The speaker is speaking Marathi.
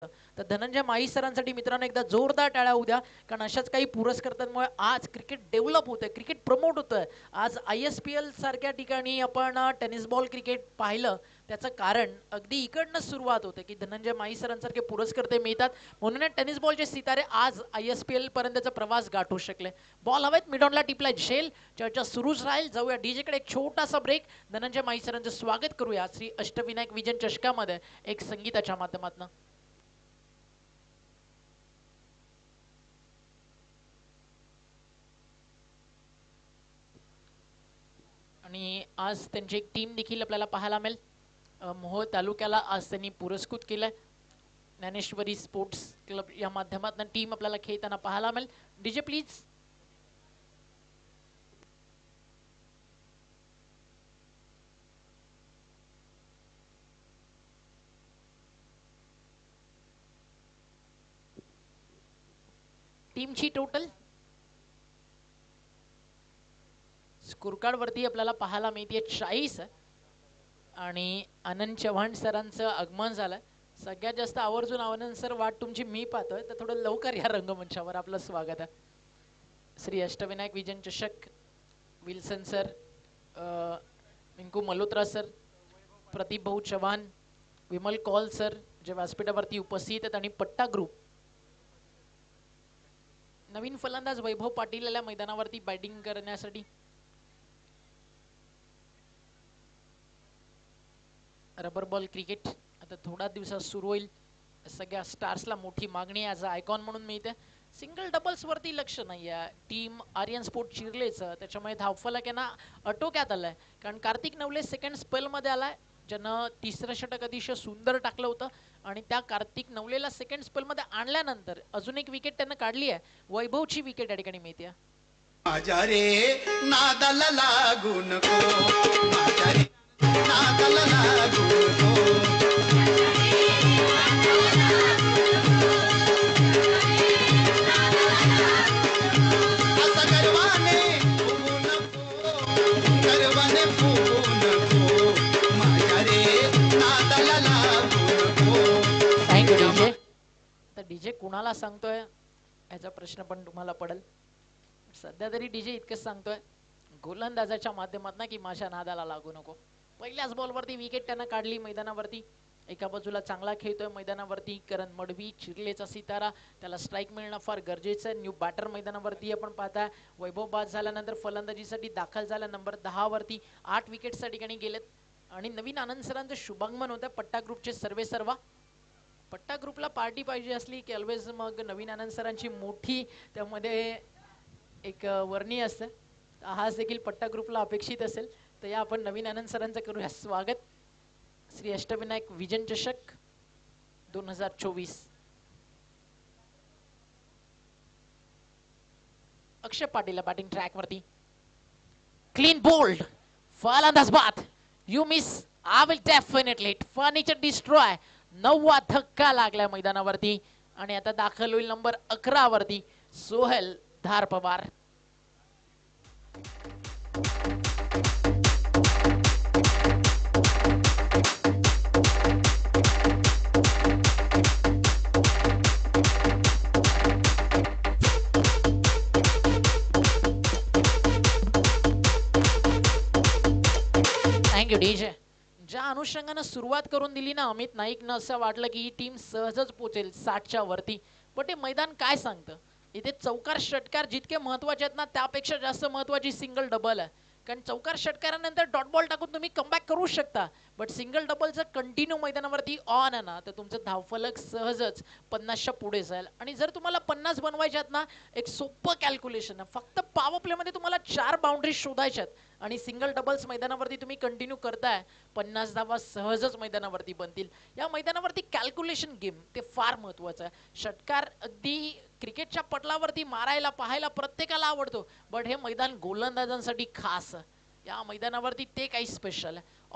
तर धनंजय माळी सरांसाठी मित्रांनो एकदा जोरदार टाळ्या होऊ द्या, कारण अशाच काही पुरस्कारांमुळे आज क्रिकेट डेव्हलप होतंय, क्रिकेट प्रमोट होतंय. आज ISPL सारख्या ठिकाणी आपण टेनिस बॉल क्रिकेट पाहिलं. त्याचं कारण अगदी इकडनं सुरुवात होते की धनंजय माळी सरांसारखे पुरस्कार ते मिळतात, म्हणून टेनिस बॉलचे सितारे आज ISPL पर्यंतचा प्रवास गाठू शकले. बॉल हवेत मिडॉनला टिपलाय झेल. चर्चा सुरूच राहील. जाऊया डीजे कडे, एक छोटासा ब्रेक. धनंजय माळी सरांचं स्वागत करूया श्री अष्टविनायक विजन चषकामध्ये एक संगीताच्या माध्यमातून. आणि आज त्यांची एक टीम देखील आपल्याला पाहायला मिळेल. मोहोळ तालुक्याला आज त्यांनी पुरस्कृत केलंय. ज्ञानेश्वरी स्पोर्ट्स क्लब या माध्यमातून टीम आपल्याला खेळताना पाहायला मिळेल. DJ please. टीमची टोटल स्कोरकार्ड वरती आपल्याला पाहायला मिळते 40 आणि आनंद चव्हाण सरांचं आगमन झालंय. सगळ्यात जास्त आवर्जून आनंद सर वाट तुमची मी पाहतोय, तर थोडं लवकर या रंगमंचावर. आपलं स्वागत आहे. श्री अष्टविनायक विजन चषक Wilson sir, Minku Malhotra sir, Pradeep भाऊ चव्हाण, विमल कौल सर जे व्यासपीठावरती उपस्थित आहेत, आणि पट्टा ग्रुप. नवीन फलंदाज वैभव पाटील याला मैदानावरती बॅटिंग करण्यासाठी. रबर बॉल क्रिकेट आता थोडा दिवसात सुरू होईल. सगळ्या स्टार्सला मोठी मागणी ॲज अ आयकॉन म्हणून मिळते. सिंगल डबल्स वरती लक्ष नाही आहे टीम आर्यन स्पोर्ट चिरलेचं, त्याच्यामुळे धावफलक यांना आटोक्यात आलाय. कारण कार्तिक नवले सेकंड स्पेलमध्ये आलाय, ज्यानं तिसरं षटक अतिशय सुंदर टाकलं होतं. आणि त्या कार्तिक नवलेला सेकंड स्पेलमध्ये आणल्यानंतर अजून एक विकेट त्यानं काढली आहे. वैभवची विकेट या ठिकाणी मिळते. माझ्या रे नादाला लागू नको, माझ्या रे नादाला लागू नको. असं गर्वाने फुगू नको, गर्वाने फुगू नको, माझ्या रे नादाला लागू नको. Thank you DJ. तर डीजे कुणाला सांगतोय याचा प्रश्न पण तुम्हाला पडेल. सध्या तरी डीजे इतकंच सांगतोय गोलंदाजाच्या माध्यमातून की माझ्या नादाला लागू नको. पहिल्याच बॉलवरती विकेट त्यानं काढली मैदानावरती. एका बाजूला चांगला खेळतोय मैदानावरती करण मडवी, चिरलेचा सितारा, त्याला स्ट्राईक मिळणं फार गरजेचं आहे. न्यू बॅटर मैदानावरती आपण पाहताय. वैभव बाद झाल्यानंतर फलंदाजीसाठी दाखल झाला नंबर 10 वरती. 8 विकेट्स ठिकाणी गेलेत. आणि नवीन आनंद सरांचं शुभागमन होतं. पट्टा ग्रुपचे सर्वेसर्वा. पट्टा ग्रुपला पार्टी पाहिजे असली की ऑलवेज मग नवीन आनंद सरांची मोठी त्यामध्ये एक वर्णी असते. आज देखील पट्टा ग्रुपला अपेक्षित असेल, तर या आपण नवीन आनंद सरांचं करूया स्वागत. श्री अष्टविनायक विजन चषक 2024. अक्षय पाटील बॅटिंग ट्रॅक वरती. क्लीन बोल्ड फलंदाज बाद. You miss, I will definitely furniture destroy. 9वा धक्का लागला मैदानावरती. आणि आता दाखल होईल नंबर 11 वरती सोहेल धार पवार. Thank you DJ. ज्या अनुषंगानं सुरुवात करून दिली ना अमित नाईकनं, असं वाटलं की ही टीम सहजच पोहोचेल 60च्या वरती. पण ते मैदान काय सांगतं, इथे चौकार षटकार जितके महत्वाचे आहेत ना, त्यापेक्षा जास्त महत्वाची सिंगल डबल आहे. कारण चौकार षटकारानंतर डॉट बॉल टाकून तुम्ही कमबॅक करू शकता, बट सिंगल डबलचं कंटिन्यू मैदानावरती ऑन आहे ना, तर तुमचं धावफलक सहजच 50च्या पुढे जाईल. आणि जर तुम्हाला 50 बनवायच्यात ना, एक सोपं कॅल्क्युलेशन आहे. फक्त पॉवर प्लेमध्ये तुम्हाला 4 बाउंड्री शोधायच्यात. आणि सिंगल डबल्स मैदानावरती तुम्ही कंटिन्यू करताय, 50 धावा सहजच मैदानावरती बनतील. या मैदानावरती कॅल्क्युलेशन गेम ते फार महत्वाचं आहे. षटकार अगदी क्रिकेटच्या पटलावरती मारायला पाहायला प्रत्येकाला आवडतो, बट हे मैदान गोलंदाजांसाठी खास. या मैदानावरती ते काही स्पेशल आहे.